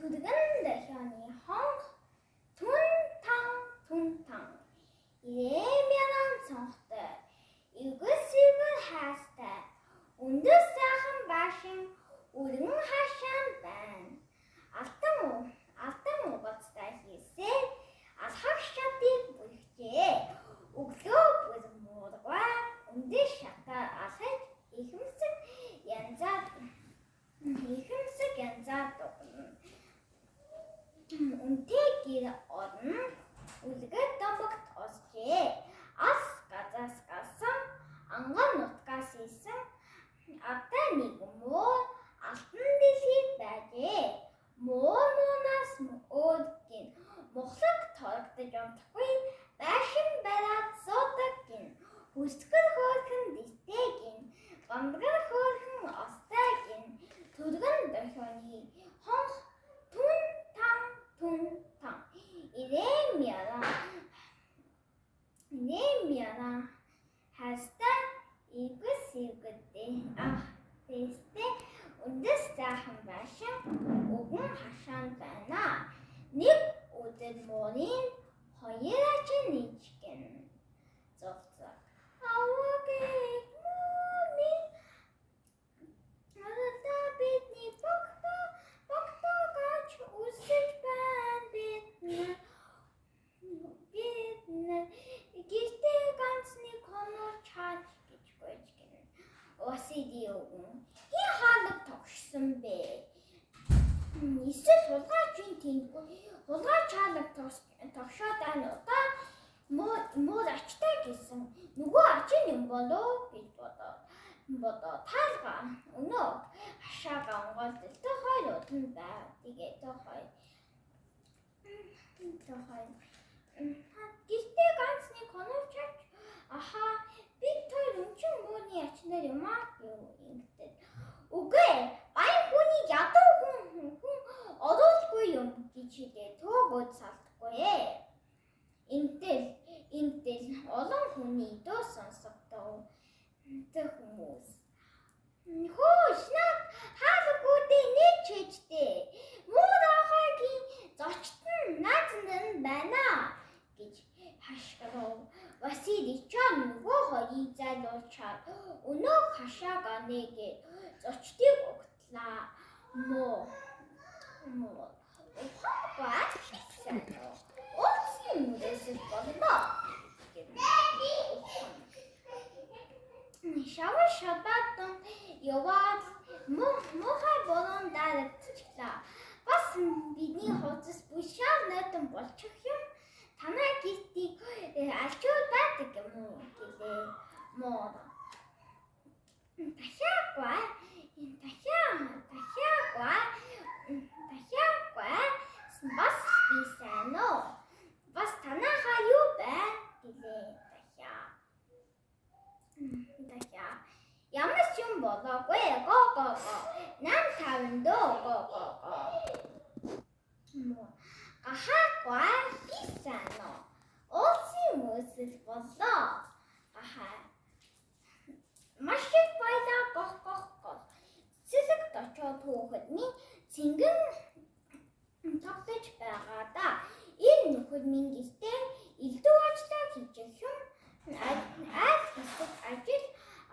Түдгэн дахианы хонх түнтан ирэмянан цонхтой игс хайстай үндэс сайхан баашин өргөн хашаан байна. Алтан угацтай хийсээ алхах шатыг бүрхжээ. Өглөө бүр муургай үндэс шатаар алхаж ихэмсэг янзаад үнтэй гэр орно үлгэд домогт осжээ. Ас газаас гарсан анган нутгаас исэн атаа нэг муу алтан дэлхийд байжээ. Муунаас өөдгин мухлаг торогдож унтахгүй байшин бараад суудаг гин хүсгэр хөөрхөн дэстэй гин гамдрал хөөрхөн остай гин түргэн дохионы хонх түнтан ирэмяна хайстай игс дэстэй үндэс сайхан байшин өргөн хашаан байна. Нэг өдөр морин хоёр ачин ичгэн зогцоо. Аваагийн морин надад бидний богтоогооч үсэж байна бид гэртээ ганц нэг хоноо чаад гэж гойж гэнэ. Осиди өгөн хин хаалт тогшсон бэ. Эсвэл хулгайчин тэнгүй хулгай чаалаг тогшоод байна удаа муу ачтай гэсэн нөгөө ачин юм болоо гэж бодоо таалга өнөө хашаага онгойлдолтой хоёр удан байв. Тэгээд хоёр гэртээ ганц нэг хоноо чаач бид хоёр өнчин мууны ачнаар юм аа гэв ингэдэг. Үгүй баян хүний ядуу хүн оруулахгүй юм гэж хэлээ. Төөгөөд салдаггүй ээ. Интэл олон хүний дуу сонсогдов. Хүмүүс хөөш над хаалгуудын нэг чэжтэй муурахагийн зочдон наазан байна гэж хашгирав. Васили чам нөгөө хоёрыг зайлуулчаад өнөө хашаага нэгээд зочдыг угтлаа. Муу Олсын мөрөөсөл болно. Шавар шабаатан яваад муухай болон дарагдчихлаа. Бас бидний хуудас бүшаал нотон болчих юм. Танай гэртийг алчуул байдаг юм уу гэлээ. Муу дахиагүй бас би сайн уу? Бас танайхаа юу бай гэлээ дахиа. Ямар ч юм болоогүй го. 850 дөө го. Гахаагүй би сайн уу? Олсын мөсөл болоо. Маш их